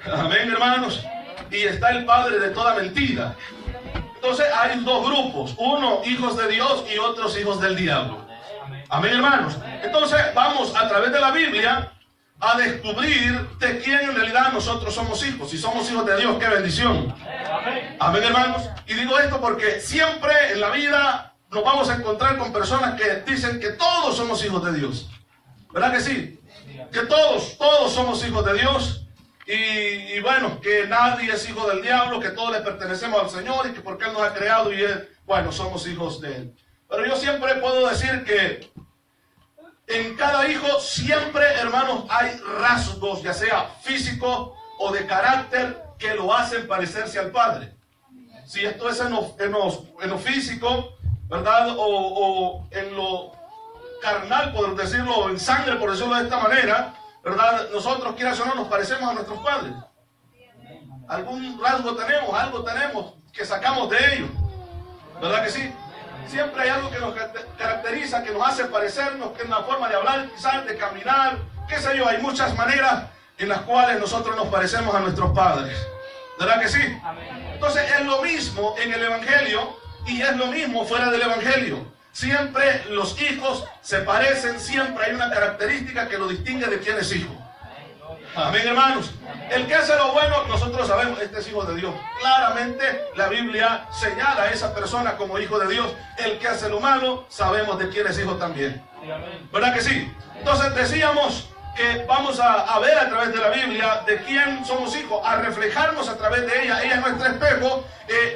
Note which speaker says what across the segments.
Speaker 1: Amén, hermanos. Y está el padre de toda mentira. Entonces hay dos grupos, uno hijos de Dios y otros hijos del diablo. Amén, hermanos. Entonces vamos a través de la Biblia a descubrir de quién en realidad nosotros somos hijos. Si somos hijos de Dios, qué bendición. Amén, hermanos. Y digo esto porque siempre en la vida nos vamos a encontrar con personas que dicen que todos somos hijos de Dios. ¿Verdad que sí? Que todos somos hijos de Dios. Y bueno, que nadie es hijo del diablo, que todos le pertenecemos al Señor y que porque Él nos ha creado y Él, bueno, somos hijos de Él. Pero yo siempre puedo decir que en cada hijo siempre, hermanos, hay rasgos, ya sea físico o de carácter, que lo hacen parecerse al Padre. Si esto es en lo físico, ¿verdad? O en lo carnal, por decirlo, en sangre, por decirlo de esta manera, ¿verdad? Nosotros, quieras o no, nos parecemos a nuestros padres. Algún rasgo tenemos, algo tenemos que sacamos de ellos. ¿Verdad que sí? Siempre hay algo que nos caracteriza, que nos hace parecernos, que es una forma de hablar, quizás de caminar, qué sé yo. Hay muchas maneras en las cuales nosotros nos parecemos a nuestros padres. ¿Verdad que sí? Entonces es lo mismo en el Evangelio y es lo mismo fuera del Evangelio. Siempre los hijos se parecen, siempre hay una característica que lo distingue de quién es hijo. Amén, hermanos. El que hace lo bueno, nosotros sabemos, este es hijo de Dios. Claramente la Biblia señala a esa persona como hijo de Dios. El que hace lo malo, sabemos de quién es hijo también. ¿Verdad que sí? Entonces decíamos que vamos a ver a través de la Biblia de quién somos hijos, a reflejarnos a través de ella. Ella es nuestro espejo,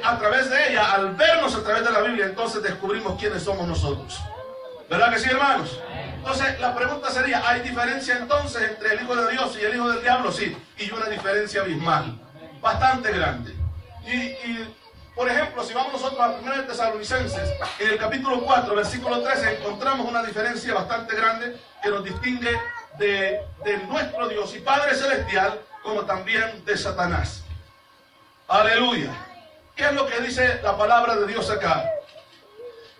Speaker 1: a través de ella, al vernos a través de la Biblia, entonces descubrimos quiénes somos nosotros. ¿Verdad que sí, hermanos? Entonces la pregunta sería, ¿hay diferencia entonces entre el hijo de Dios y el hijo del diablo? Sí, y una diferencia abismal, bastante grande. Y por ejemplo, si vamos nosotros a 1 Tesalonicenses, en el capítulo 4, versículo 13, encontramos una diferencia bastante grande que nos distingue de nuestro Dios y Padre Celestial, como también de Satanás. Aleluya. ¿Qué es lo que dice la palabra de Dios acá?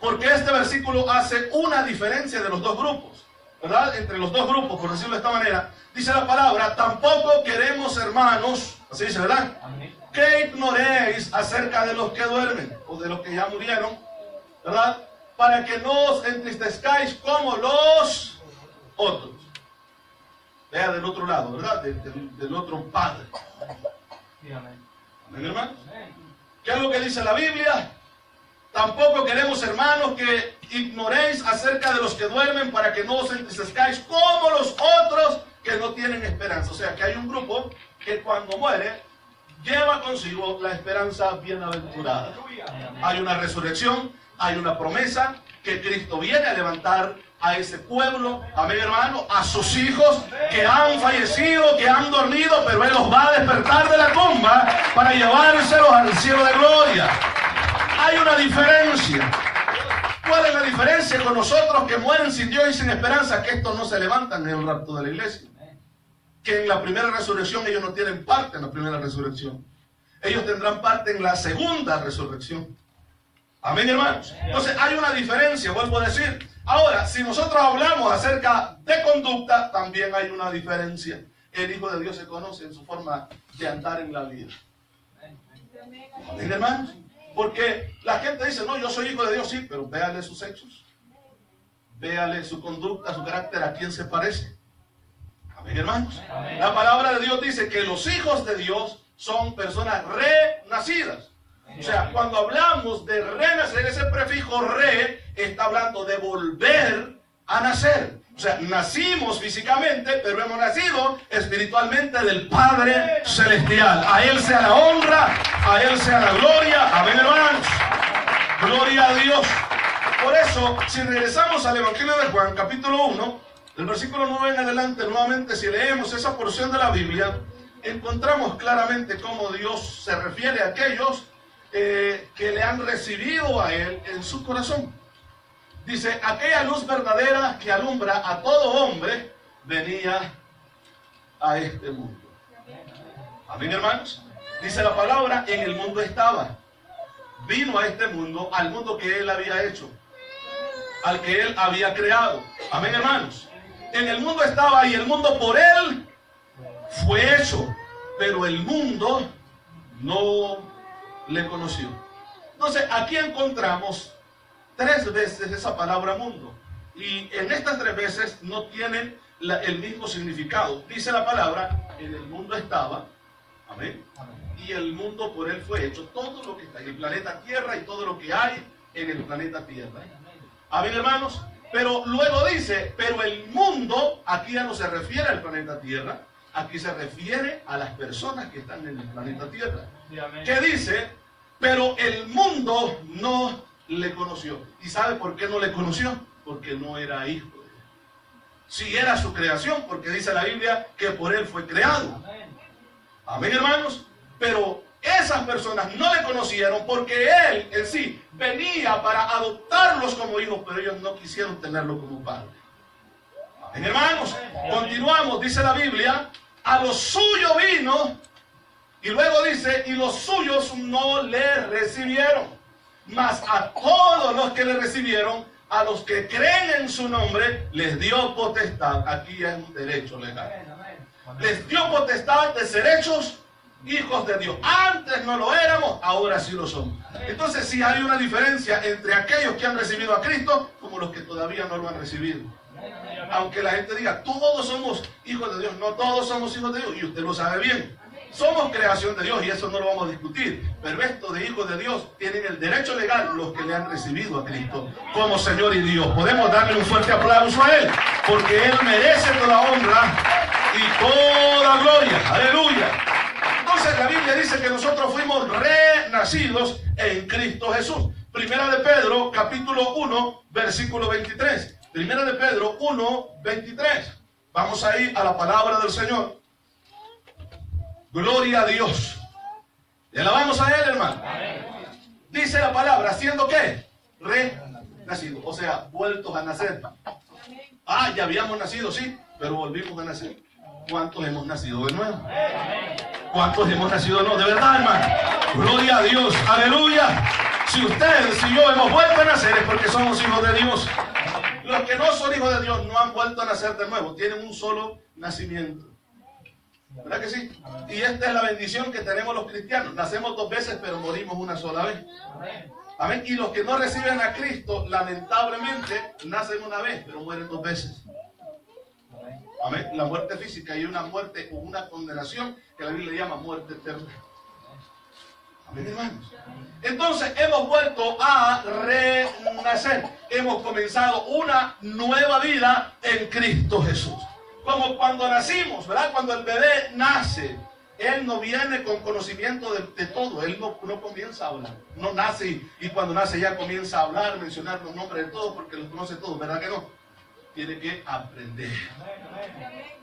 Speaker 1: Porque este versículo hace una diferencia de los dos grupos, ¿verdad? Entre los dos grupos, por decirlo de esta manera. Dice la palabra, tampoco queremos, hermanos, así dice, ¿verdad? Que ignoréis acerca de los que duermen, o de los que ya murieron, ¿verdad? Para que no os entristezcáis como los otros. Vea del otro lado, ¿verdad? Del otro padre. ¿Amén, hermano? ¿Qué es lo que dice la Biblia? Tampoco queremos, hermanos, que ignoréis acerca de los que duermen para que no os entristezcáis como los otros que no tienen esperanza. O sea, que hay un grupo que cuando muere lleva consigo la esperanza bienaventurada. Hay una resurrección, hay una promesa que Cristo viene a levantar a ese pueblo, amén, hermano, a sus hijos que han fallecido, que han dormido, pero Él los va a despertar de la tumba para llevárselos al cielo de gloria. Hay una diferencia. ¿Cuál es la diferencia con nosotros que mueren sin Dios y sin esperanza? Que estos no se levantan en el rapto de la iglesia. Que en la primera resurrección ellos no tienen parte en la primera resurrección. Ellos tendrán parte en la segunda resurrección. Amén, hermanos. Entonces hay una diferencia, vuelvo a decir. Ahora, si nosotros hablamos acerca de conducta, también hay una diferencia. El Hijo de Dios se conoce en su forma de andar en la vida. Amén, hermanos. Porque la gente dice, no, yo soy hijo de Dios, sí, pero véale sus hechos. Véale su conducta, su carácter, a quién se parece. Amén, hermanos. Amén. La palabra de Dios dice que los hijos de Dios son personas renacidas. O sea, cuando hablamos de renacer, ese prefijo re está hablando de volver a nacer. O sea, nacimos físicamente, pero hemos nacido espiritualmente del Padre Celestial. A Él sea la honra, a Él sea la gloria. Amén, hermanos. Gloria a Dios. Por eso, si regresamos al Evangelio de Juan, capítulo 1, del versículo 9 en adelante, nuevamente, si leemos esa porción de la Biblia, encontramos claramente cómo Dios se refiere a aquellos que le han recibido a Él en su corazón. Dice, aquella luz verdadera que alumbra a todo hombre venía a este mundo. Amén, hermanos. Dice la palabra, en el mundo estaba. Vino a este mundo, al mundo que Él había hecho, al que Él había creado. Amén, hermanos. En el mundo estaba y el mundo por Él fue hecho. pero el mundo no le conoció. Entonces aquí encontramos 3 veces esa palabra mundo, y en estas 3 veces no tienen el mismo significado. Dice la palabra: en el mundo estaba, amén, y el mundo por él fue hecho. Todo lo que está en el planeta Tierra y todo lo que hay en el planeta Tierra. Amén, hermanos. Pero luego dice: pero el mundo, aquí ya no se refiere al planeta Tierra, aquí se refiere a las personas que están en el planeta Tierra. ¿Qué dice? Pero el mundo no le conoció. ¿Y sabe por qué no le conoció? Porque no era hijo de Dios. Si era su creación, porque dice la Biblia que por él fue creado. Amén, hermanos. Pero esas personas no le conocieron porque él en sí venía para adoptarlos como hijos, pero ellos no quisieron tenerlo como padre. Amén, hermanos. Continuamos, dice la Biblia: a los suyos vino, y luego dice: y los suyos no le recibieron. Mas a todos los que le recibieron, a los que creen en su nombre, les dio potestad. Aquí es un derecho legal. Les dio potestad de ser hechos hijos de Dios. Antes no lo éramos, ahora sí lo somos. Entonces sí hay una diferencia entre aquellos que han recibido a Cristo como los que todavía no lo han recibido. Aunque la gente diga: todos somos hijos de Dios. No todos somos hijos de Dios, y usted lo sabe bien. Somos creación de Dios, y eso no lo vamos a discutir. Pero esto de hijos de Dios tienen el derecho legal los que le han recibido a Cristo como Señor y Dios. Podemos darle un fuerte aplauso a Él, porque Él merece toda honra y toda gloria. Aleluya. Entonces la Biblia dice que nosotros fuimos renacidos en Cristo Jesús. Primera de Pedro, capítulo 1, versículo 23. Primera de Pedro 1, 23. Vamos a ir a la palabra del Señor. Gloria a Dios. Le alabamos a Él, hermano. Dice la palabra: ¿haciendo qué? Renacido. O sea, vueltos a nacer. Ah, ya habíamos nacido, sí, pero volvimos a nacer. ¿Cuántos hemos nacido de nuevo? ¿Cuántos hemos nacido de nuevo? De verdad, hermano. Gloria a Dios. Aleluya. Si usted, si yo hemos vuelto a nacer, es porque somos hijos de Dios. Los que no son hijos de Dios no han vuelto a nacer de nuevo. Tienen un solo nacimiento. ¿Verdad que sí? Y esta es la bendición que tenemos los cristianos. Nacemos 2 veces, pero morimos una sola vez. Amén. Y los que no reciben a Cristo, lamentablemente, nacen una vez, pero mueren 2 veces. Amén. La muerte física, y una muerte o una condenación que la Biblia llama muerte eterna. Amén, hermanos. Entonces hemos vuelto a renacer. Hemos comenzado una nueva vida en Cristo Jesús. Como cuando nacimos, ¿verdad? Cuando el bebé nace, él no viene con conocimiento de todo. Él no comienza a hablar. No nace y cuando nace ya comienza a hablar, mencionar los nombres de todos porque los conoce todos. ¿Verdad que no? Tiene que aprender.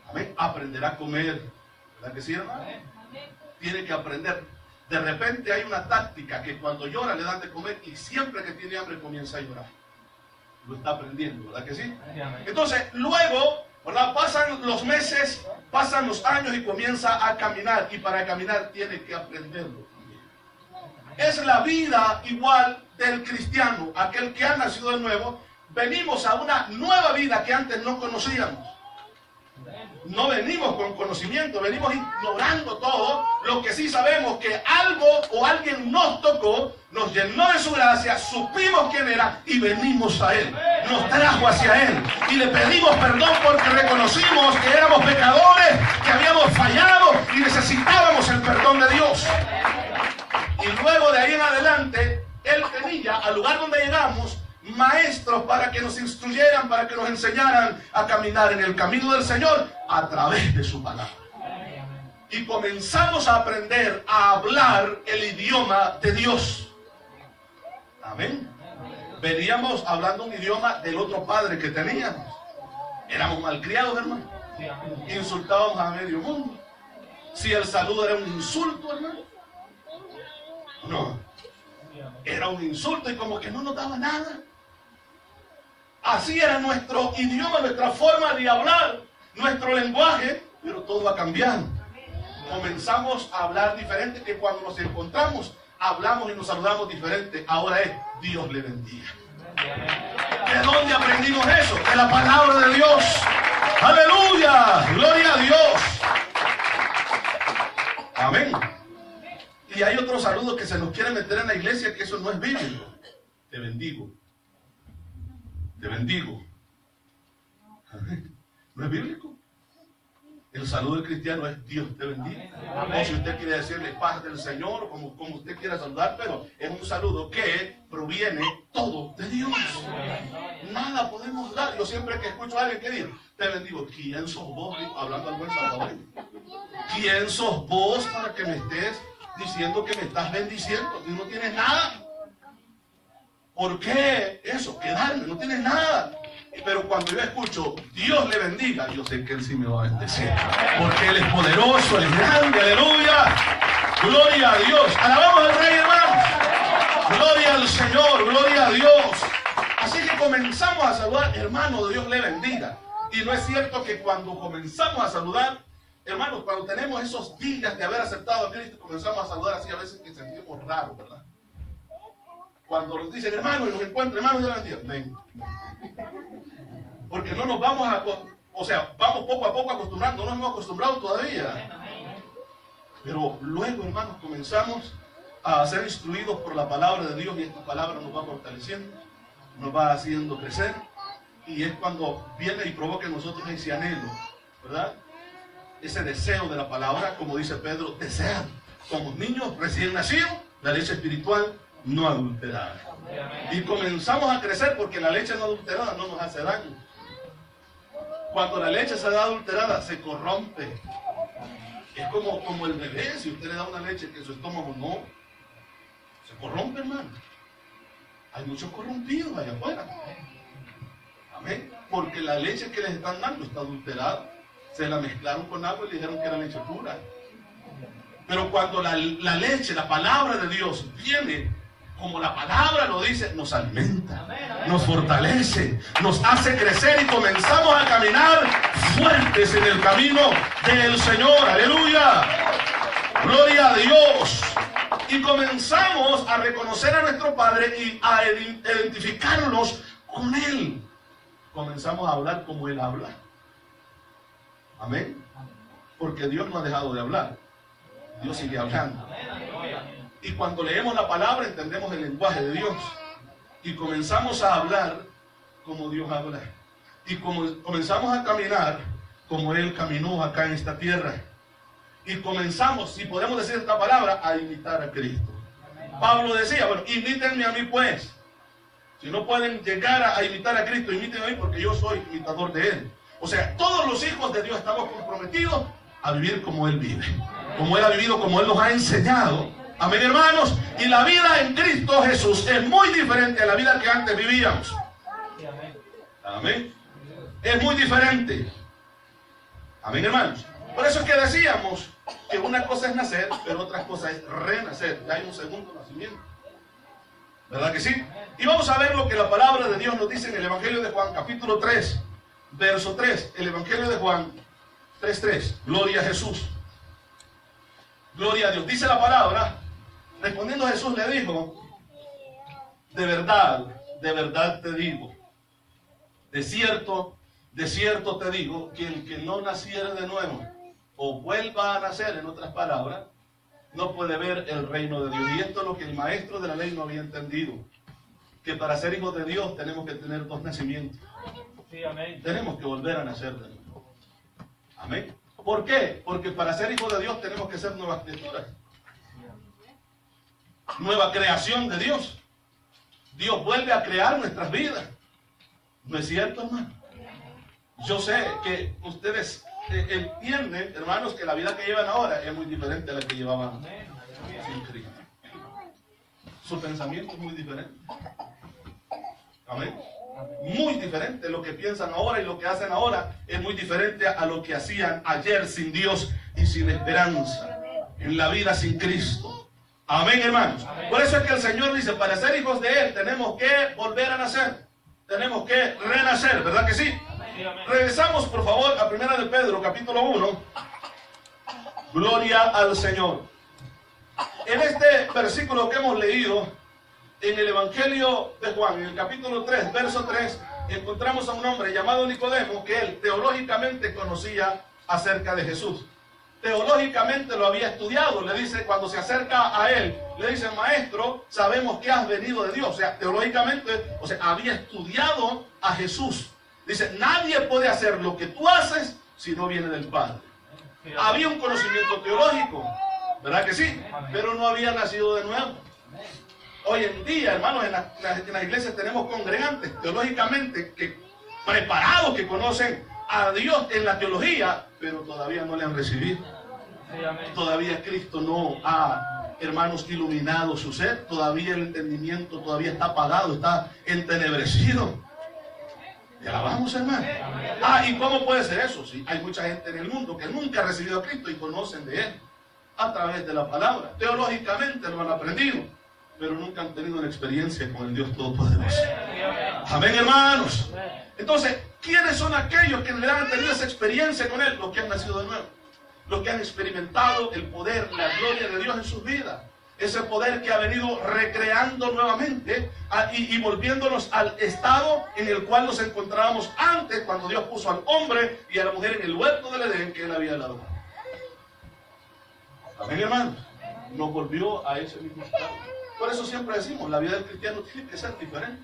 Speaker 1: Amén. Aprender a comer. ¿Verdad que sí, hermano? Tiene que aprender. De repente hay una táctica que cuando llora le dan de comer, y siempre que tiene hambre comienza a llorar. Lo está aprendiendo, ¿verdad que sí? Entonces, luego, ¿verdad? Pasan los meses, pasan los años y comienza a caminar. Y para caminar tiene que aprenderlo. Es la vida igual del cristiano, aquel que ha nacido de nuevo. Venimos a una nueva vida que antes no conocíamos. No venimos con conocimiento, venimos ignorando todo. Lo que sí sabemos que algo o alguien nos tocó, nos llenó de su gracia, supimos quién era y venimos a Él. Nos trajo hacia Él y le pedimos perdón porque reconocimos que éramos pecadores, que habíamos fallado y necesitábamos el perdón de Dios. Y luego de ahí en adelante, Él tenía, al lugar donde llegamos, maestros para que nos instruyeran, para que nos enseñaran a caminar en el camino del Señor a través de su palabra. Y comenzamos a aprender a hablar el idioma de Dios. Amén. Veníamos hablando un idioma del otro padre que teníamos. Éramos malcriados, hermano. Insultábamos a medio mundo. Si el saludo era un insulto, hermano. No. Era un insulto y como que no nos daba nada. Así era nuestro idioma, nuestra forma de hablar, nuestro lenguaje, pero todo va cambiando. Comenzamos a hablar diferente, que cuando nos encontramos, hablamos y nos saludamos diferente. Ahora es Dios le bendiga. ¿De dónde aprendimos eso? De la palabra de Dios. ¡Aleluya! ¡Gloria a Dios! Amén. Y hay otro saludo que se nos quiere meter en la iglesia, que eso no es bíblico. Te bendigo. Te bendigo. Amén. ¿No es bíblico? El saludo del cristiano es Dios te bendiga. O si usted quiere decirle paz del Señor, como usted quiera saludar, pero es un saludo que proviene todo de Dios. Nada podemos dar. Yo siempre que escucho a alguien que dice, te bendigo, ¿quién sos vos? Hablando al buen salvadoreño. ¿Quién sos vos para que me estés diciendo que me estás bendiciendo? Y no tienes nada. ¿Por qué eso? Quedarme, no tienes nada. Pero cuando yo escucho Dios le bendiga, yo sé que Él sí me va a bendecir, porque Él es poderoso, Él es grande, aleluya, gloria a Dios, alabamos al Rey, hermanos, gloria al Señor, gloria a Dios. Así que comenzamos a saludar, hermano, Dios le bendiga. Y no es cierto que cuando comenzamos a saludar, hermanos, cuando tenemos esos días de haber aceptado a Cristo, comenzamos a saludar así, a veces que sentimos raro, ¿verdad? Cuando nos dicen hermano y nos encuentran, hermano, Dios bendiga, ven. Porque no nos vamos a, vamos poco a poco acostumbrando, no nos hemos acostumbrado todavía. Pero luego, hermanos, comenzamos a ser instruidos por la palabra de Dios y esta palabra nos va fortaleciendo, nos va haciendo crecer y es cuando viene y provoca en nosotros ese anhelo, ¿verdad? Ese deseo de la palabra, como dice Pedro, desear como niños recién nacidos la leche espiritual no adulterada. Y comenzamos a crecer porque la leche no adulterada no nos hace daño. Cuando la leche se da adulterada, se corrompe. Es como el bebé, si usted le da una leche que su estómago no, se corrompe, hermano. Hay muchos corrompidos allá afuera. Amén. Porque la leche que les están dando está adulterada. Se la mezclaron con agua y le dijeron que era leche pura. Pero cuando la leche, la palabra de Dios viene, como la palabra lo dice, nos alimenta, nos fortalece, nos hace crecer y comenzamos a caminar fuertes en el camino del Señor. Aleluya, gloria a Dios. Y comenzamos a reconocer a nuestro Padre y a identificarnos con Él. Comenzamos a hablar como Él habla. Amén. Porque Dios no ha dejado de hablar. Dios sigue hablando. Y cuando leemos la palabra entendemos el lenguaje de Dios. Y comenzamos a hablar como Dios habla. Y comenzamos a caminar como Él caminó acá en esta tierra. Y comenzamos, si podemos decir esta palabra, a imitar a Cristo. Pablo decía, bueno, imítenme a mí pues. Si no pueden llegar a imitar a Cristo, imítenme a mí porque yo soy imitador de Él. O sea, todos los hijos de Dios estamos comprometidos a vivir como Él vive. Como Él ha vivido, como Él nos ha enseñado. Amén, hermanos. Y la vida en Cristo Jesús es muy diferente a la vida que antes vivíamos. Amén. Es muy diferente. Amén, hermanos. Por eso es que decíamos que una cosa es nacer, pero otra cosa es renacer. Ya hay un segundo nacimiento. ¿Verdad que sí? Y vamos a ver lo que la palabra de Dios nos dice en el Evangelio de Juan, capítulo 3, verso 3. El Evangelio de Juan 3:3. Gloria a Jesús. Gloria a Dios. Dice la palabra, respondiendo Jesús le dijo, de verdad te digo, de cierto te digo, que el que no naciere de nuevo, o vuelva a nacer, en otras palabras, no puede ver el reino de Dios. Y esto es lo que el maestro de la ley no había entendido, que para ser hijos de Dios tenemos que tener dos nacimientos. Sí, amén. Tenemos que volver a nacer de nuevo. Amén. ¿Por qué? Porque para ser hijos de Dios tenemos que ser nuevas criaturas. Nueva creación de Dios. Dios vuelve a crear nuestras vidas. ¿No es cierto, hermano? Yo sé que ustedes entienden, hermanos, que la vida que llevan ahora es muy diferente a la que llevaban sin Cristo. Su pensamiento es muy diferente. Amén. Muy diferente. Lo que piensan ahora y lo que hacen ahora es muy diferente a lo que hacían ayer sin Dios y sin esperanza en la vida sin Cristo. Amén, hermanos. Por eso es que el Señor dice, para ser hijos de Él tenemos que volver a nacer. Tenemos que renacer, ¿verdad que sí? Regresamos, por favor, a 1 de Pedro, capítulo 1. Gloria al Señor. En este versículo que hemos leído, en el Evangelio de Juan, en el capítulo 3, verso 3, encontramos a un hombre llamado Nicodemo, que él teológicamente conocía acerca de Jesús. teológicamente lo había estudiado. Le dice, cuando se acerca a él, le dice: maestro, sabemos que has venido de Dios. O sea, teológicamente, había estudiado a Jesús. Dice: nadie puede hacer lo que tú haces si no viene del Padre. Había un conocimiento teológico, ¿verdad que sí? Pero no había nacido de nuevo. Hoy en día, hermanos, en las iglesias tenemos congregantes teológicamente preparados, que conocen a Dios en la teología, pero todavía no le han recibido. Todavía Cristo no ha, hermanos, iluminado su ser. Todavía el entendimiento todavía está apagado, está entenebrecido. Y alabamos, hermano. ¿Y cómo puede ser eso? Sí, hay mucha gente en el mundo que nunca ha recibido a Cristo y conocen de Él a través de la palabra. Teológicamente lo han aprendido, pero nunca han tenido una experiencia con el Dios Todopoderoso. Amén, hermanos. Entonces, ¿quiénes son aquellos que en realidad han tenido esa experiencia con Él? Los que han nacido de nuevo, los que han experimentado el poder, la gloria de Dios en sus vidas. Ese poder que ha venido recreando nuevamente y volviéndonos al estado en el cual nos encontrábamos antes, cuando Dios puso al hombre y a la mujer en el huerto del Edén que Él había dado. Amén, hermanos. Nos volvió a ese mismo estado. Por eso siempre decimos, la vida del cristiano tiene que ser diferente.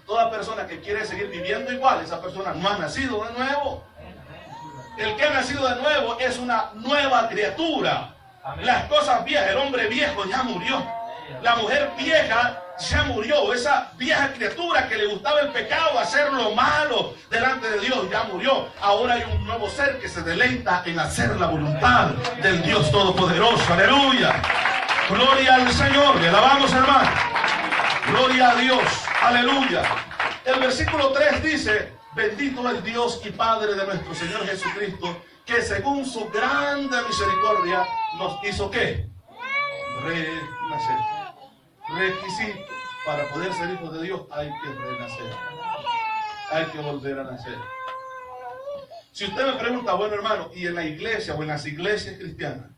Speaker 1: Toda persona que quiere seguir viviendo igual, esa persona no ha nacido de nuevo. El que ha nacido de nuevo es una nueva criatura. Las cosas viejas, el hombre viejo ya murió. La mujer vieja ya murió. Esa vieja criatura que le gustaba el pecado, hacer lo malo delante de Dios, ya murió. Ahora hay un nuevo ser que se deleita en hacer la voluntad del Dios Todopoderoso. Aleluya. Gloria al Señor. Le alabamos, hermano. Gloria a Dios. Aleluya. El versículo 3 dice: bendito el Dios y Padre de nuestro Señor Jesucristo, que según su grande misericordia nos hizo ¿qué? Renacer. Requisito para poder ser hijos de Dios: hay que renacer. Hay que volver a nacer. Si usted me pregunta, bueno, hermano, ¿y en la iglesia o en las iglesias cristianas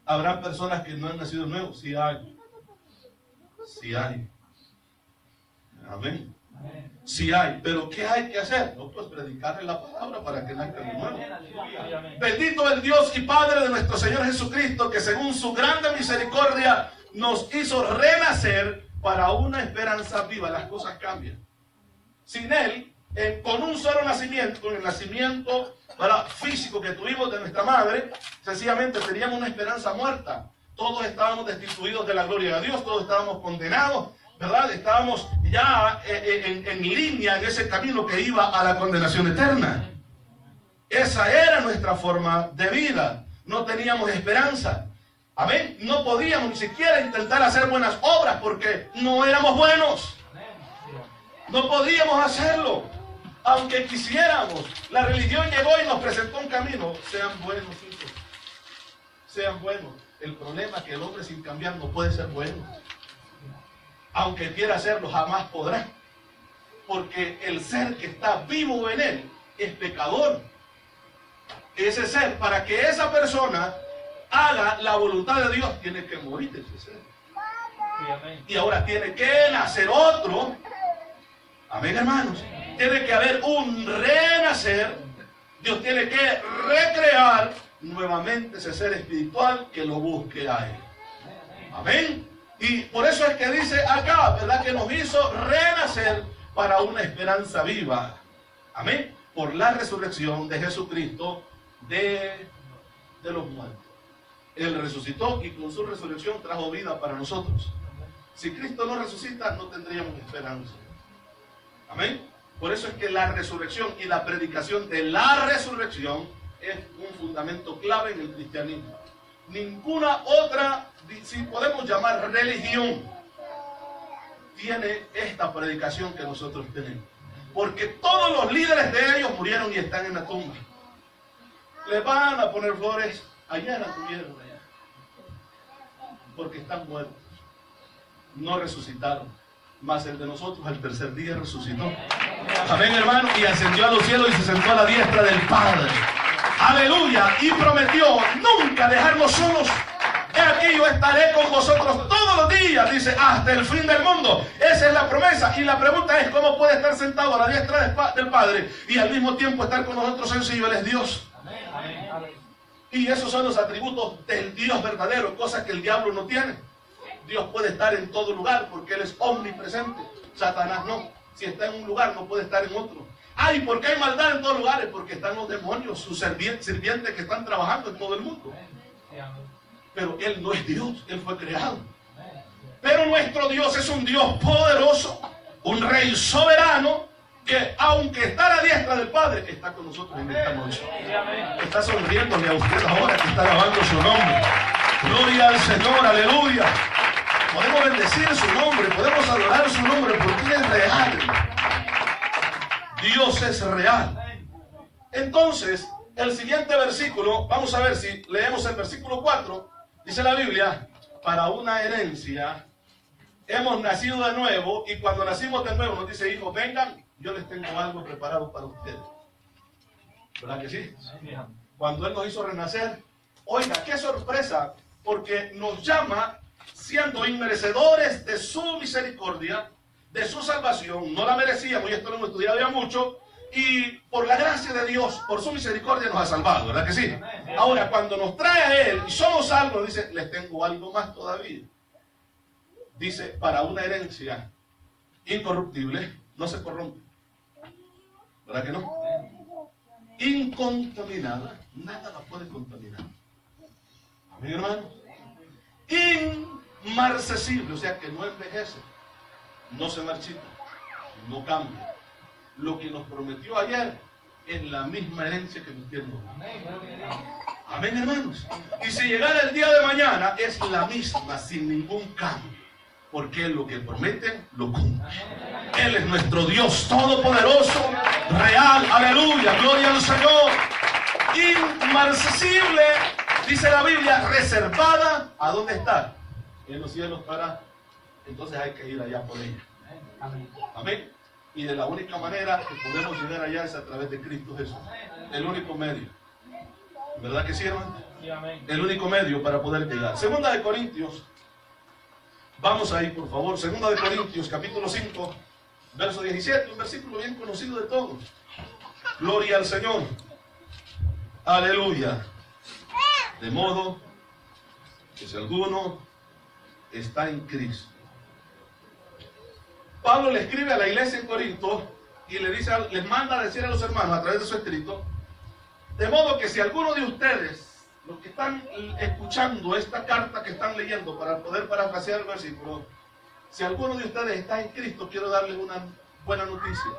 Speaker 1: habrán personas que no han nacido nuevos? Sí hay. Sí hay. Amén. Sí hay, pero ¿qué hay que hacer? No, pues predicarle la palabra para que nazca de nuevo. Bendito el Dios y Padre de nuestro Señor Jesucristo, que según su grande misericordia nos hizo renacer para una esperanza viva. Las cosas cambian. Sin Él, con un solo nacimiento, con el nacimiento físico que tuvimos de nuestra madre, sencillamente teníamos una esperanza muerta. Todos estábamos destituidos de la gloria de Dios, todos estábamos condenados, ¿verdad? Estábamos ya en línea en ese camino que iba a la condenación eterna. Esa era nuestra forma de vida. No teníamos esperanza. Amén. No podíamos ni siquiera intentar hacer buenas obras porque no éramos buenos. No podíamos hacerlo. Aunque quisiéramos. La religión llegó y nos presentó un camino. Sean buenos, hijos. Sean buenos. El problema es que el hombre sin cambiar no puede ser bueno. Aunque quiera hacerlo, jamás podrá. Porque el ser que está vivo en él es pecador. Ese ser, para que esa persona haga la voluntad de Dios, tiene que morir de ese ser. Y ahora tiene que nacer otro. Amén, hermanos. Tiene que haber un renacer. Dios tiene que recrear nuevamente ese ser espiritual que lo busque a él. Amén. Y por eso es que dice acá, ¿verdad? Que nos hizo renacer para una esperanza viva. Amén. Por la resurrección de Jesucristo de los muertos. Él resucitó y con su resurrección trajo vida para nosotros. Si Cristo no resucita, no tendríamos esperanza. Amén. Por eso es que la resurrección y la predicación de la resurrección es un fundamento clave en el cristianismo. Ninguna otra, si podemos llamar religión, tiene esta predicación que nosotros tenemos. Porque todos los líderes de ellos murieron y están en la tumba. Le van a poner flores, allá la tuvieron allá. Porque están muertos. No resucitaron. Mas el de nosotros al tercer día resucitó. Amén, hermano. Y ascendió a los cielos y se sentó a la diestra del Padre. Aleluya. Y prometió nunca dejarnos solos. He aquí yo estaré con vosotros todos los días, dice, hasta el fin del mundo. Esa es la promesa. Y la pregunta es, ¿cómo puede estar sentado a la diestra del Padre y al mismo tiempo estar con nosotros sencillo? Él es Dios. Y esos son los atributos del Dios verdadero, cosas que el diablo no tiene. Dios puede estar en todo lugar porque Él es omnipresente. Satanás no. Si está en un lugar, no puede estar en otro. ¿Y por qué hay maldad en todos lugares? Porque están los demonios, sus sirvientes que están trabajando en todo el mundo. Pero Él no es Dios, Él fue creado. Pero nuestro Dios es un Dios poderoso, un Rey soberano, que aunque está a la diestra del Padre, está con nosotros en esta noche. Está sonriéndole a usted ahora que está alabando su nombre. Gloria al Señor, aleluya. Podemos bendecir su nombre, podemos adorar su nombre porque Él es real. Dios es real. Entonces, el siguiente versículo, vamos a ver si leemos el versículo 4, dice la Biblia, para una herencia hemos nacido de nuevo, y cuando nacimos de nuevo nos dice, hijos, vengan, yo les tengo algo preparado para ustedes. ¿Verdad que sí? Cuando Él nos hizo renacer, oiga, qué sorpresa, porque nos llama siendo inmerecedores de su misericordia, de su salvación. No la merecíamos, y esto lo hemos estudiado ya mucho, y por la gracia de Dios, por su misericordia nos ha salvado, ¿verdad que sí? Ahora, cuando nos trae a Él y somos salvos, dice, les tengo algo más todavía. Dice, para una herencia incorruptible, no se corrompe. ¿Verdad que no? Incontaminada, nada la puede contaminar. Amén, hermano. Inmarcesible, o sea que no envejece, no se marchita, no cambia. Lo que nos prometió ayer es la misma herencia que nos tiene hoy. Amén, hermanos. Y si llegara el día de mañana, es la misma, sin ningún cambio. Porque Él lo que promete, lo cumple. Él es nuestro Dios todopoderoso, real, aleluya, gloria al Señor. Inmarcesible, dice la Biblia, reservada, ¿a dónde está? En los cielos para, entonces hay que ir allá por ella. Amén. Y de la única manera que podemos llegar allá es a través de Cristo Jesús. El único medio. ¿Verdad que sí, hermano? El único medio para poder llegar. Segunda de Corintios. Vamos ahí, por favor. Segunda de Corintios, capítulo 5, verso 17. Un versículo bien conocido de todos. Gloria al Señor. Aleluya. De modo que si alguno está en Cristo. Pablo le escribe a la iglesia en Corinto y le dice, les manda a decir a los hermanos a través de su escrito, de modo que si alguno de ustedes, los que están escuchando esta carta que están leyendo para poder parafrasear el versículo, si alguno de ustedes está en Cristo, quiero darles una buena noticia.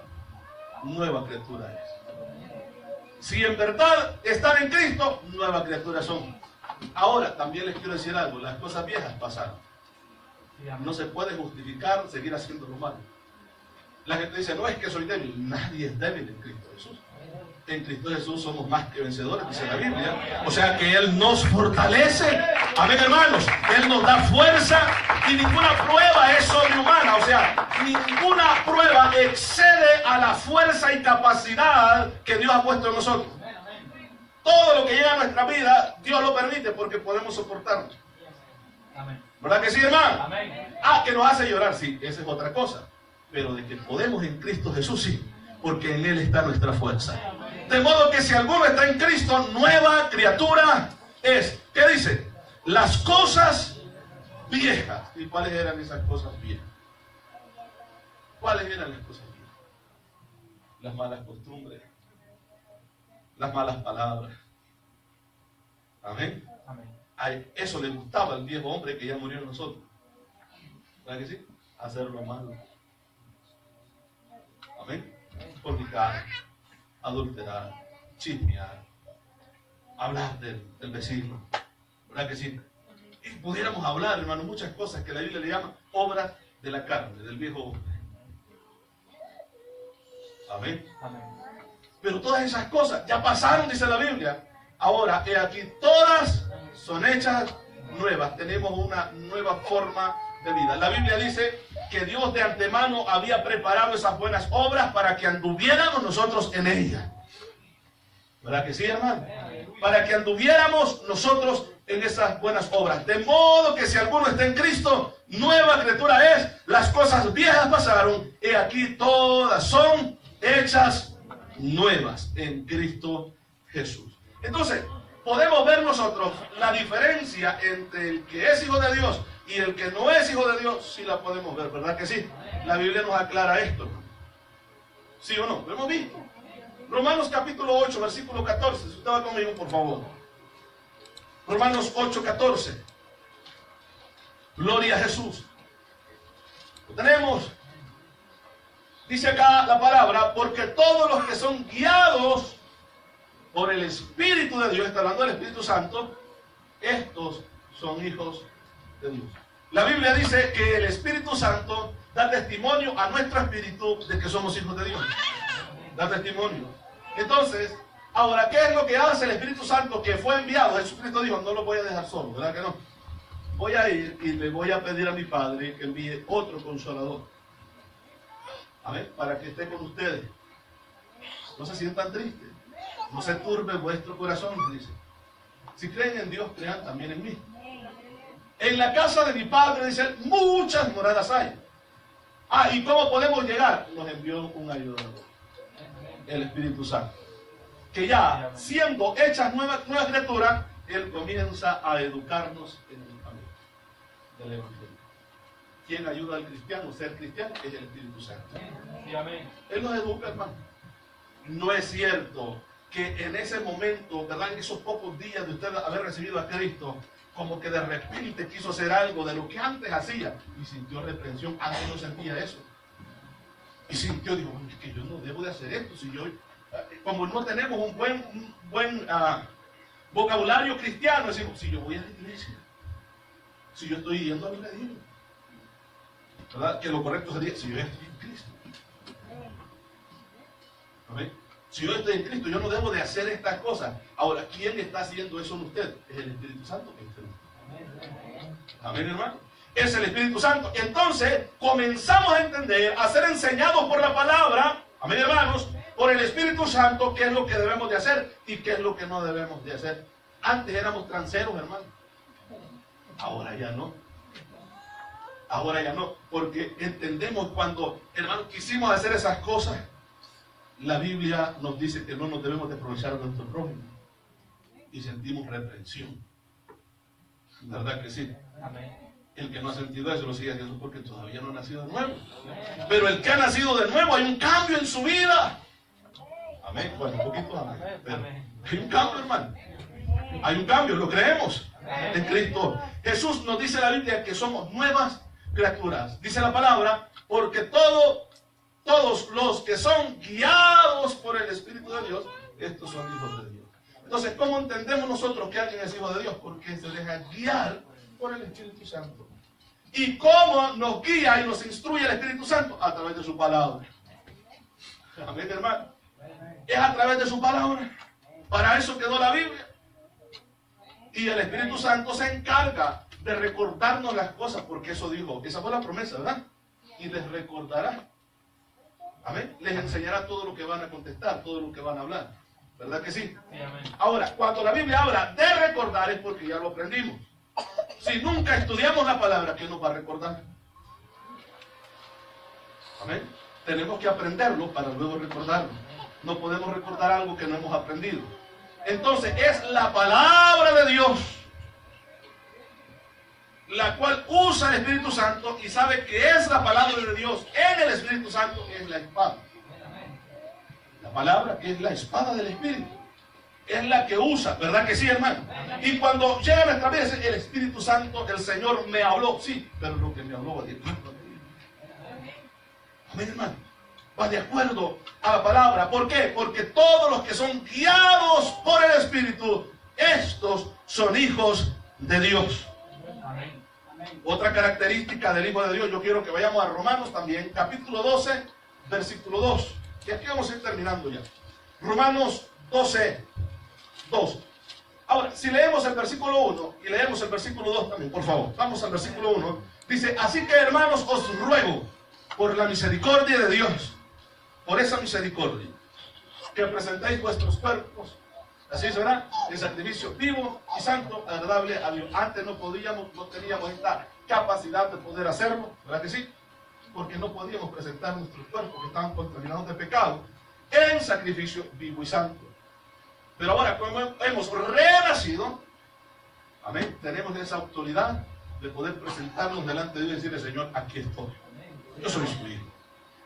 Speaker 1: Nueva criatura es. Si en verdad están en Cristo, nueva criatura son. Ahora, también les quiero decir algo, las cosas viejas pasaron. No se puede justificar seguir haciendo lo malo. La gente dice, no es que soy débil. Nadie es débil en Cristo Jesús. En Cristo Jesús somos más que vencedores, dice la Biblia. O sea que Él nos fortalece. Amén, hermanos. Él nos da fuerza y ninguna prueba es sobrehumana. O sea, ninguna prueba excede a la fuerza y capacidad que Dios ha puesto en nosotros. Todo lo que llega a nuestra vida, Dios lo permite porque podemos soportarlo. ¿Verdad que sí, hermano? Amén. Que nos hace llorar, sí, esa es otra cosa. Pero de que podemos en Cristo Jesús, sí, porque en Él está nuestra fuerza. De modo que si alguno está en Cristo, nueva criatura es. ¿Qué dice? Las cosas viejas. ¿Y cuáles eran esas cosas viejas? ¿Cuáles eran las cosas viejas? Las malas costumbres, las malas palabras. Amén. Amén. A eso le gustaba al viejo hombre que ya murió en nosotros. ¿Verdad que sí? Hacer lo malo. Amén. Fornicar, adulterar, chismear, hablar del vecino. ¿Verdad que sí? Y pudiéramos hablar, hermano, muchas cosas que la Biblia le llama obras de la carne, del viejo hombre. Amén. Amén. Pero todas esas cosas ya pasaron, dice la Biblia. Ahora, he aquí, todas son hechas nuevas. Tenemos una nueva forma de vida. La Biblia dice que Dios de antemano había preparado esas buenas obras para que anduviéramos nosotros en ellas. ¿Verdad que sí, hermano? Para que anduviéramos nosotros en esas buenas obras. De modo que si alguno está en Cristo, nueva criatura es. Las cosas viejas pasaron. He aquí, todas son hechas nuevas en Cristo Jesús. Entonces, podemos ver nosotros la diferencia entre el que es hijo de Dios y el que no es hijo de Dios. Sí la podemos ver, ¿verdad que sí? La Biblia nos aclara esto. ¿Sí o no? Lo hemos visto. Romanos capítulo 8, versículo 14. Si usted va conmigo, por favor. Romanos 8, 14. Gloria a Jesús. Lo tenemos. Dice acá la palabra, porque todos los que son guiados por el Espíritu de Dios, está hablando del Espíritu Santo, estos son hijos de Dios. La Biblia dice que el Espíritu Santo da testimonio a nuestro espíritu de que somos hijos de Dios. Da testimonio. Entonces, ahora, ¿qué es lo que hace el Espíritu Santo que fue enviado? Jesucristo dijo, no lo voy a dejar solo, ¿verdad que no? Voy a ir y le voy a pedir a mi Padre que envíe otro consolador. A ver, para que esté con ustedes. No se sientan tristes. No se turbe vuestro corazón, dice. Si creen en Dios, crean también en mí. En la casa de mi Padre, dice, muchas moradas hay. ¿Y cómo podemos llegar? Nos envió un ayudador, el Espíritu Santo. Que ya, siendo hechas nuevas criaturas, Él comienza a educarnos en el camino del Evangelio. ¿Quién ayuda al cristiano a ser cristiano? Es el Espíritu Santo. Él nos educa, hermano. No es cierto que en ese momento, ¿verdad? En esos pocos días de usted haber recibido a Cristo, como que de repente quiso hacer algo de lo que antes hacía y sintió reprensión. Antes no sentía eso. Y sintió, dijo, es que yo no debo de hacer esto. Si yo, como no tenemos un buen vocabulario cristiano, decimos, si yo voy a la iglesia, si yo estoy yendo al redil, ¿verdad? Que lo correcto sería, si yo estoy en Cristo. ¿Amén? Si yo estoy en Cristo, yo no debo de hacer estas cosas. Ahora, ¿quién está haciendo eso en usted? Es el Espíritu Santo que está en usted. Amén, hermano. Es el Espíritu Santo. Entonces, comenzamos a entender, a ser enseñados por la palabra, amén, hermanos, por el Espíritu Santo, qué es lo que debemos de hacer y qué es lo que no debemos de hacer. Antes éramos transeros, hermano. Ahora ya no. Ahora ya no. Porque entendemos cuando, hermanos, quisimos hacer esas cosas. La Biblia nos dice que no nos debemos de aprovechar de nuestro prójimo. Y sentimos reprensión. ¿Verdad que sí? Amén. El que no ha sentido eso lo sigue haciendo porque todavía no ha nacido de nuevo. Pero el que ha nacido de nuevo, hay un cambio en su vida. Amén. Bueno, un poquito amén. Pero hay un cambio, hermano. Hay un cambio, lo creemos en Cristo. Jesús nos dice en la Biblia que somos nuevas criaturas. Dice la palabra, porque todos los que son guiados por el Espíritu de Dios, estos son hijos de Dios. Entonces, ¿cómo entendemos nosotros que alguien es hijo de Dios? Porque se deja guiar por el Espíritu Santo. ¿Y cómo nos guía y nos instruye el Espíritu Santo? A través de su palabra. Amén, hermano. Es a través de su palabra. Para eso quedó la Biblia. Y el Espíritu Santo se encarga de recordarnos las cosas, porque eso dijo, esa fue la promesa, ¿verdad? Y les recordará. Amén. Les enseñará todo lo que van a contestar, todo lo que van a hablar. ¿Verdad que sí? Sí, amén. Ahora, cuando la Biblia habla de recordar es porque ya lo aprendimos. Si nunca estudiamos la palabra, ¿qué nos va a recordar? Amén. Tenemos que aprenderlo para luego recordarlo. No podemos recordar algo que no hemos aprendido. Entonces, es la palabra de Dios la cual usa el Espíritu Santo y sabe que es la palabra de Dios en el Espíritu Santo, que es la espada. La palabra que es la espada del Espíritu. Es la que usa, ¿verdad que sí, hermano? Y cuando llega a nuestra vida, el Espíritu Santo, el Señor me habló, sí, pero lo que me habló va de acuerdo a ti. Amén, hermano. Va de acuerdo a la palabra. ¿Por qué? Porque todos los que son guiados por el Espíritu, estos son hijos de Dios. Amén. Otra característica del Hijo de Dios, yo quiero que vayamos a Romanos también, capítulo 12, versículo 2. Y aquí vamos a ir terminando ya. Romanos 12, 2. Ahora, si leemos el versículo 1 y leemos el versículo 2 también, por favor. Vamos al versículo 1. Dice, así que hermanos, os ruego, por la misericordia de Dios, por esa misericordia, que presentéis vuestros cuerpos, así será, en sacrificio vivo y santo, agradable a Dios. Antes no teníamos esta capacidad de poder hacerlo, ¿verdad que sí? Porque no podíamos presentar nuestros cuerpos que estaban contaminados de pecado en sacrificio vivo y santo. Pero ahora, como hemos renacido, amén, tenemos esa autoridad de poder presentarnos delante de Dios y decirle: Señor, aquí estoy. Yo soy su hijo.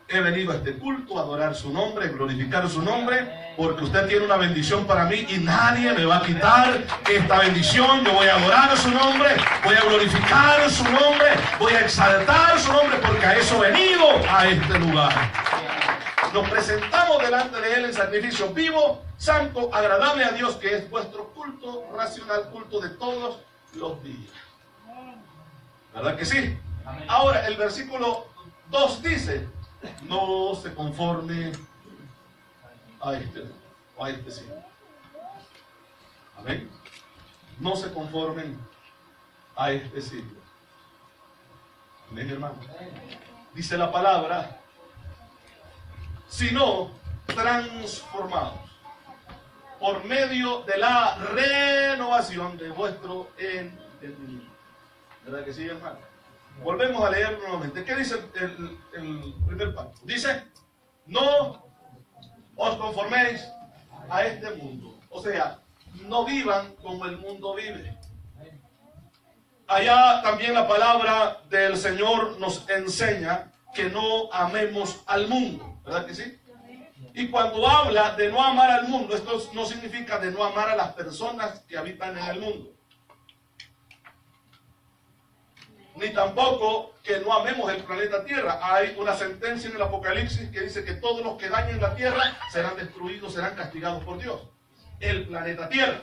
Speaker 1: He venido a este culto a adorar su nombre, a glorificar su nombre, porque usted tiene una bendición para mí y nadie me va a quitar esta bendición. Yo voy a adorar su nombre, voy a glorificar su nombre, voy a exaltar su nombre, porque a eso he venido a este lugar. Nos presentamos delante de Él en sacrificio vivo, santo, agradable a Dios, que es vuestro culto racional, culto de todos los días. ¿Verdad que sí? Ahora, el versículo 2 dice: no se conforme a este siglo. Amén. No se conformen a este siglo. Amén, hermano. Dice la palabra: sino transformados por medio de la renovación de vuestro entendimiento. ¿Verdad que sí, hermano? Volvemos a leer nuevamente. ¿Qué dice el primer párrafo? Dice: no os conforméis a este mundo. O sea, no vivan como el mundo vive. Allá también la palabra del Señor nos enseña que no amemos al mundo. ¿Verdad que sí? Y cuando habla de no amar al mundo, esto no significa de no amar a las personas que habitan en el mundo. Ni tampoco que no amemos el planeta Tierra. Hay una sentencia en el Apocalipsis que dice que todos los que dañen la Tierra serán destruidos, serán castigados por Dios. El planeta Tierra.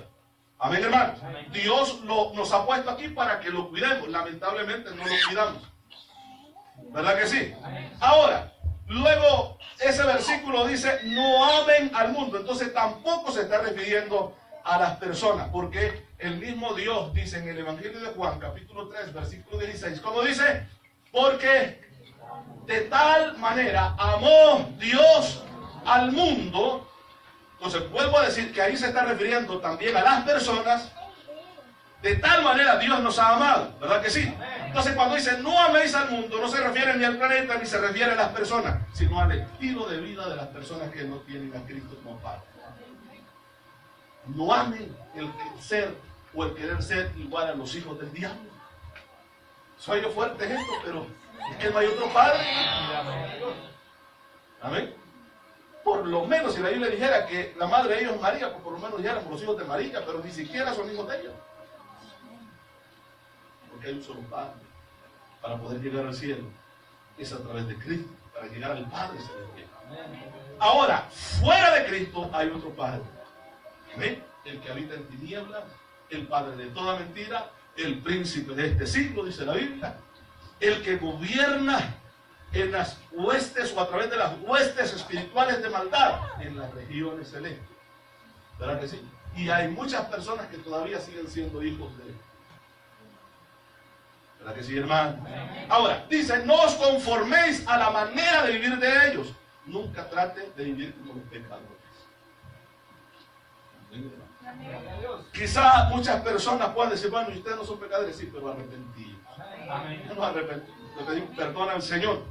Speaker 1: Amén, hermanos. Dios nos ha puesto aquí para que lo cuidemos. Lamentablemente no lo cuidamos. ¿Verdad que sí? Ahora, luego ese versículo dice: no amen al mundo. Entonces tampoco se está refiriendo a las personas, porque el mismo Dios dice en el Evangelio de Juan, capítulo 3, versículo 16, ¿cómo dice? Porque de tal manera amó Dios al mundo. Entonces vuelvo a decir que ahí se está refiriendo también a las personas. De tal manera Dios nos ha amado, ¿verdad que sí? Entonces cuando dice no améis al mundo, no se refiere ni al planeta ni se refiere a las personas, sino al estilo de vida de las personas que no tienen a Cristo como Padre. No amen el ser o el querer ser igual a los hijos del diablo. Soy yo fuerte en esto, pero es que no hay otro padre. Amén. Por lo menos si la Biblia dijera que la madre de ellos es María, pues por lo menos ya éramos los hijos de María, pero ni siquiera son hijos de ella. Porque hay un solo Padre. Para poder llegar al cielo es a través de Cristo, para llegar al Padre celestial. Ahora, fuera de Cristo hay otro Padre. Amén. El que habita en tinieblas, el padre de toda mentira, el príncipe de este siglo, dice la Biblia, el que gobierna en las huestes o a través de las huestes espirituales de maldad en las regiones celestes. ¿Verdad que sí? Y hay muchas personas que todavía siguen siendo hijos de él. ¿Verdad que sí, hermano? Ahora, dice: no os conforméis a la manera de vivir de ellos. Nunca trate de vivir como los pecadores. Quizá muchas personas puedan decir: bueno, y ustedes no son pecadores, sí, pero arrepentidos. No arrepentidos. Le pedimos perdón al Señor.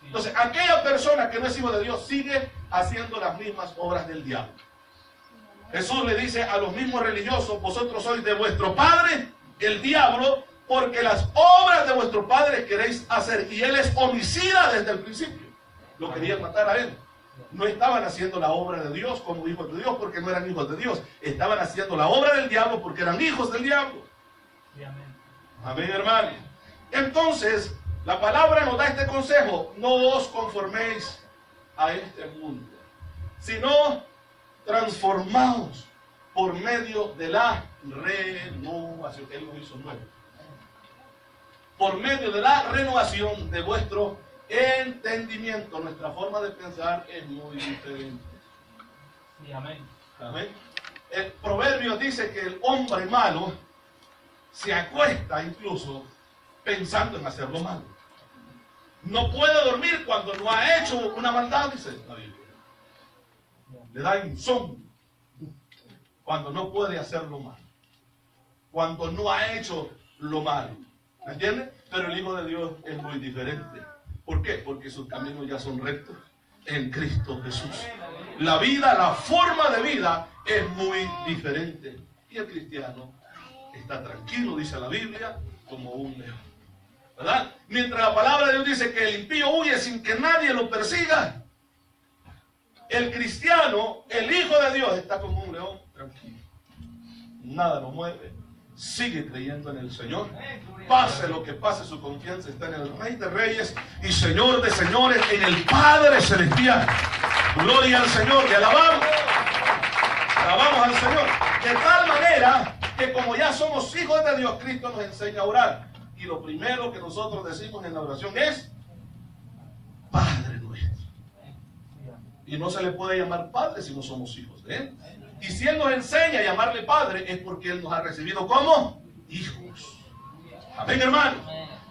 Speaker 1: Entonces, aquella persona que no es hijo de Dios sigue haciendo las mismas obras del diablo. Jesús le dice a los mismos religiosos: vosotros sois de vuestro padre, el diablo, porque las obras de vuestro padre queréis hacer. Y él es homicida desde el principio. Lo querían matar a él. No estaban haciendo la obra de Dios como hijos de Dios, porque no eran hijos de Dios. Estaban haciendo la obra del diablo porque eran hijos del diablo. Amén, hermano. Entonces, la palabra nos da este consejo: no os conforméis a este mundo, sino transformaos por medio de la renovación. Él lo hizo nuevo. Por medio de la renovación de vuestro entendimiento. Nuestra forma de pensar es muy diferente.
Speaker 2: Sí, amén.
Speaker 1: Amén. El proverbio dice que el hombre malo se acuesta incluso pensando en hacer lo malo. No puede dormir cuando no ha hecho una maldad, dice la Biblia. Le da insomnio cuando no puede hacer lo malo, cuando no ha hecho lo malo. ¿Me entiendes? Pero el Hijo de Dios es muy diferente. ¿Por qué? Porque sus caminos ya son rectos. en Cristo Jesús. La vida, la forma de vida es muy diferente. Y el cristiano está tranquilo, dice la Biblia, como un león, ¿verdad? Mientras la palabra de Dios dice que el impío huye sin que nadie lo persiga, el cristiano, el Hijo de Dios, está como un león tranquilo. Nada lo mueve. Sigue creyendo en el Señor. Pase lo que pase, su confianza está en el Rey de Reyes y Señor de Señores, en el Padre Celestial. Gloria al Señor, y alabamos al Señor. De tal manera que como ya somos hijos de Dios, Cristo nos enseña a orar. Y lo primero que nosotros decimos en la oración es Padre nuestro. Y no se le puede llamar Padre si no somos hijos de Él. Y si Él nos enseña a llamarle Padre, es porque Él nos ha recibido como hijos. Amén, hermano.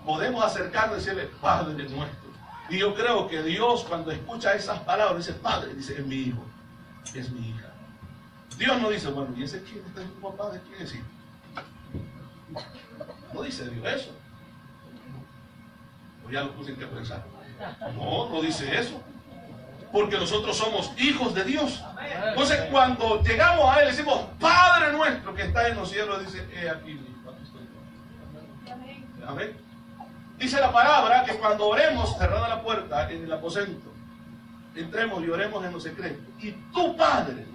Speaker 1: Podemos acercarnos y decirle Padre nuestro. Y yo creo que Dios, cuando escucha esas palabras, dice Padre, dice es mi hijo, es mi hija. Dios no dice, bueno, ¿y ese quién? ¿Este es tu papá? ¿De quién es hijo? No dice Dios eso. O ya lo puse en que pensar. No, no dice eso. Porque nosotros somos hijos de Dios. Entonces, cuando llegamos a Él, decimos Padre nuestro que está en los cielos, dice, he aquí mi hijo, aquí estoy yo. Amén. Dice la palabra que cuando oremos, cerrada la puerta en el aposento, entremos y oremos en lo secreto. Y tu Padre,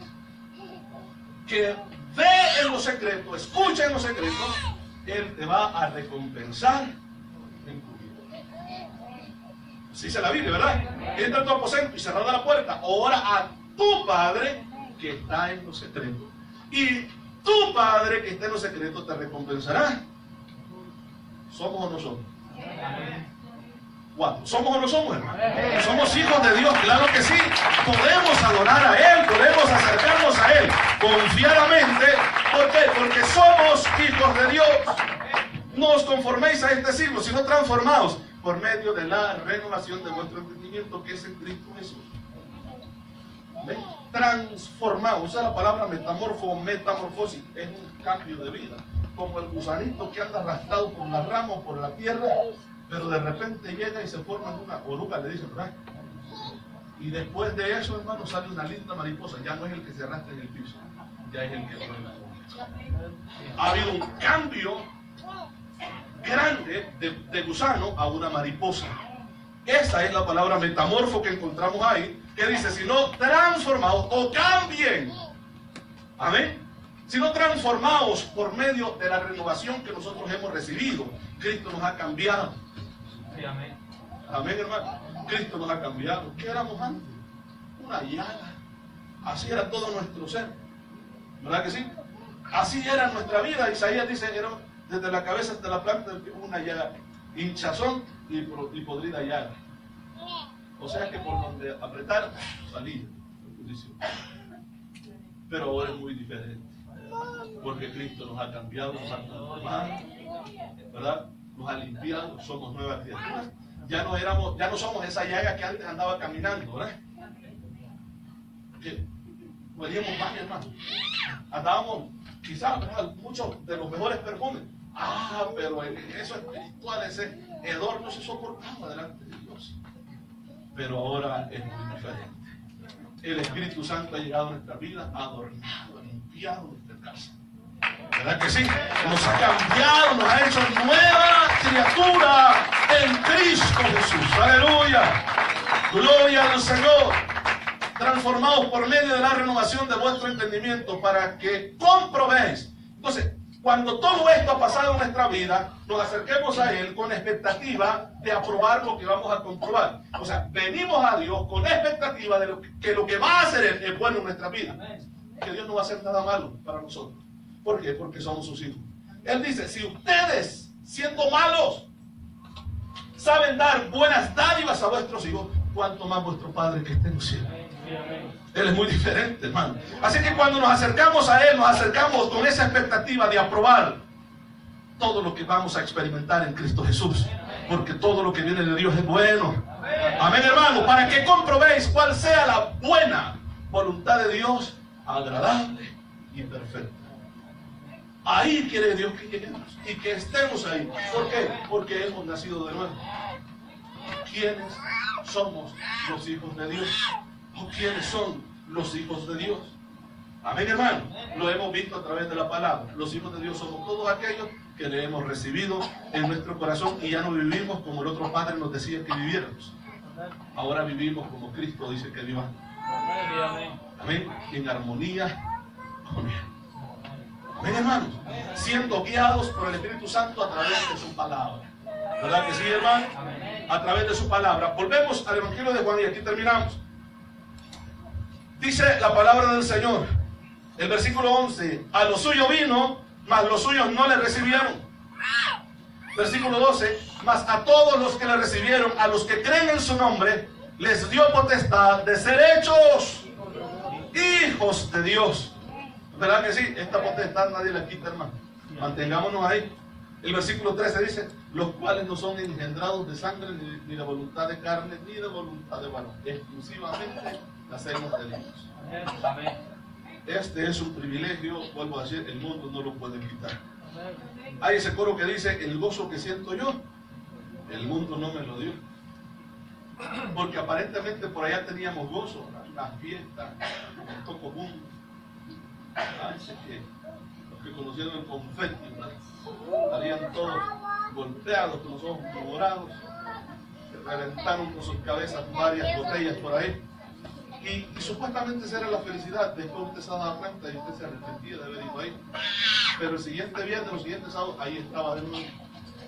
Speaker 1: que ve en lo secreto, escucha en lo secreto, Él te va a recompensar en tu vida. Así dice la Biblia, ¿verdad? Entra a tu aposento y cerrada la puerta, ora a tu Padre que está en lo secreto. Y tu Padre que está en lo secreto te recompensará. ¿Somos o no somos? ¿Cuántos? ¿Somos o no somos, hermano? ¿Somos hijos de Dios? Claro que sí. Podemos adorar a Él, podemos acercarnos a Él confiadamente. ¿Por qué? Porque somos hijos de Dios. No os conforméis a este siglo, sino transformaos por medio de la renovación de vuestro entendimiento, que es en Cristo Jesús. ¿Ven? Transformaos. Usa la palabra metamorfosis. Es un cambio de vida. Como el gusanito que anda arrastrado por la rama o por la tierra, pero de repente llega y se forma en una oruga, le dicen, ¿verdad? Y después de eso, hermano, sale una linda mariposa. Ya no es el que se arrastra en el piso, ya es el que vuela. Ha habido un cambio grande de gusano a una mariposa. Esa es la palabra metamorfo que encontramos ahí, que dice, si no transformados o cambien. Amén. Si no transformados por medio de la renovación que nosotros hemos recibido. Cristo nos ha cambiado.
Speaker 2: Sí, amén.
Speaker 1: Amén, hermano. Cristo nos ha cambiado. ¿Qué éramos antes? Una llaga. Así era todo nuestro ser. ¿Verdad que sí? Así era nuestra vida. Isaías dice, era desde la cabeza hasta la planta del pie, una llaga. Hinchazón y podrida llaga. O sea que por donde apretar, salía. Pero ahora es muy diferente. Porque Cristo nos ha cambiado, nos ha transformado, ¿verdad? Nos ha limpiado, somos nuevas criaturas. Ya no somos esa llaga que antes andaba caminando, ¿verdad? Que huelíamos mal, hermano. Andábamos, quizás, muchos de los mejores perfumes. Pero eso espiritual, ese hedor no se soportaba delante de Dios. Pero ahora es muy diferente. El Espíritu Santo ha llegado a nuestra vida, ha adornado, ha limpiado nuestra casa. ¿Verdad que sí? Nos ha cambiado, nos ha hecho nueva criatura en Cristo Jesús. ¡Aleluya! ¡Gloria al Señor! Transformados por medio de la renovación de vuestro entendimiento para que comprobéis. Entonces, cuando todo esto ha pasado en nuestra vida, nos acerquemos a Él con expectativa de aprobar lo que vamos a comprobar. O sea, venimos a Dios con expectativa de que lo que va a hacer Él es bueno en nuestra vida. Que Dios no va a hacer nada malo para nosotros. ¿Por qué? Porque somos sus hijos. Él dice, si ustedes, siendo malos, saben dar buenas dádivas a vuestros hijos, cuánto más vuestro Padre que está en los cielos. Él es muy diferente, hermano. Así que cuando nos acercamos a Él, nos acercamos con esa expectativa de aprobar todo lo que vamos a experimentar en Cristo Jesús. Porque todo lo que viene de Dios es bueno. Amén, hermano. Para que comprobéis cuál sea la buena voluntad de Dios, agradable y perfecta. Ahí quiere Dios que lleguemos y que estemos ahí. ¿Por qué? Porque hemos nacido de nuevo. ¿quiénes somos los hijos de Dios? ¿O quiénes son los hijos de Dios? Amén, hermano. Lo hemos visto a través de la palabra. Los hijos de Dios somos todos aquellos que le hemos recibido en nuestro corazón y ya no vivimos como el otro Padre nos decía que viviéramos. Ahora vivimos como Cristo dice que vivamos. Amén. En armonía con Él. Amén, hermanos. Siendo guiados por el Espíritu Santo a través de su palabra. ¿Verdad que sí, hermano? A través de su palabra. Volvemos al Evangelio de Juan y aquí terminamos. Dice la palabra del Señor, el versículo 11, a los suyos vino, mas los suyos no le recibieron. Versículo 12, mas a todos los que le recibieron, a los que creen en su nombre, les dio potestad de ser hechos hijos de Dios. ¿Verdad que sí? Esta potestad nadie la quita, hermano. Mantengámonos ahí. El versículo 13 dice, los cuales no son engendrados de sangre, ni de voluntad de carne, ni de voluntad de varón. Exclusivamente nacemos de Dios. Este es un privilegio, vuelvo a decir, el mundo no lo puede quitar. Hay ese coro que dice, el gozo que siento yo, el mundo no me lo dio. Porque aparentemente por allá teníamos gozo, las fiestas, el tocobún. Así que los que conocieron el confeti, estarían todos golpeados, con los ojos morados, se reventaron con sus cabezas varias botellas por ahí. Y supuestamente esa era la felicidad. Después usted se daba cuenta y usted se arrepentía de haber ido ahí. Pero el siguiente viernes, los siguientes sábados, ahí estaba de nuevo.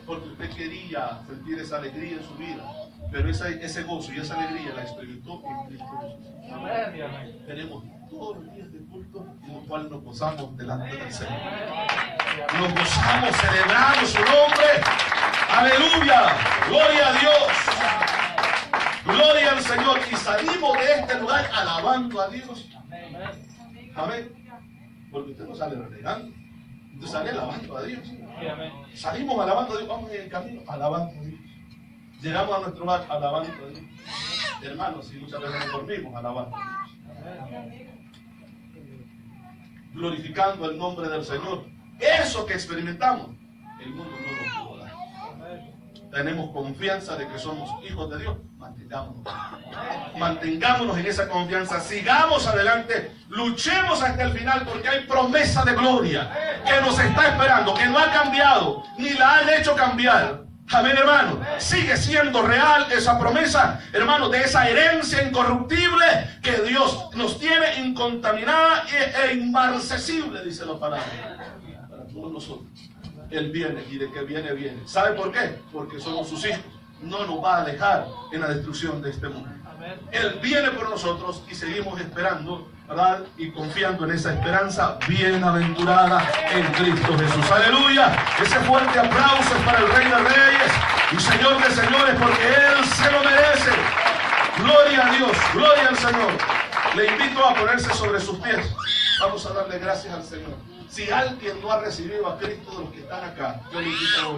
Speaker 1: Porque usted quería sentir esa alegría en su vida. Pero ese gozo y esa alegría la experimentó en Cristo Jesús. Tenemos todos los días de culto en los cuales nos gozamos delante del Señor. Nos gozamos, celebramos su nombre. ¡Aleluya! ¡Gloria a Dios! Gloria al Señor. Y salimos de este lugar alabando a Dios. Amén. Porque usted no sale renegando. Usted sale alabando a Dios. Salimos alabando a Dios. Vamos en el camino alabando a Dios. Llegamos a nuestro hogar alabando a Dios. Hermanos, si muchas veces nos dormimos alabando a Dios. Glorificando el nombre del Señor. Eso que experimentamos, el mundo no lo pudo dar. Tenemos confianza de que somos hijos de Dios. Mantengámonos en esa confianza, sigamos adelante, luchemos hasta el final porque hay promesa de gloria que nos está esperando, que no ha cambiado, ni la han hecho cambiar. Amén, hermano. Sigue siendo real esa promesa, hermano, de esa herencia incorruptible que Dios nos tiene incontaminada e inmarcesible, dice la palabra, para todos nosotros. Él viene y de que viene, viene. ¿Sabe por qué? Porque somos sus hijos. No nos va a dejar en la destrucción de este mundo. Él viene por nosotros y seguimos esperando, ¿verdad? Y confiando en esa esperanza bienaventurada en Cristo Jesús. ¡Aleluya! Ese fuerte aplauso es para el Rey de Reyes y Señor de Señores, porque Él se lo merece. Gloria a Dios, gloria al Señor. Le invito a ponerse sobre sus pies. Vamos a darle gracias al Señor. Si alguien no ha recibido a Cristo de los que están acá, yo le invito a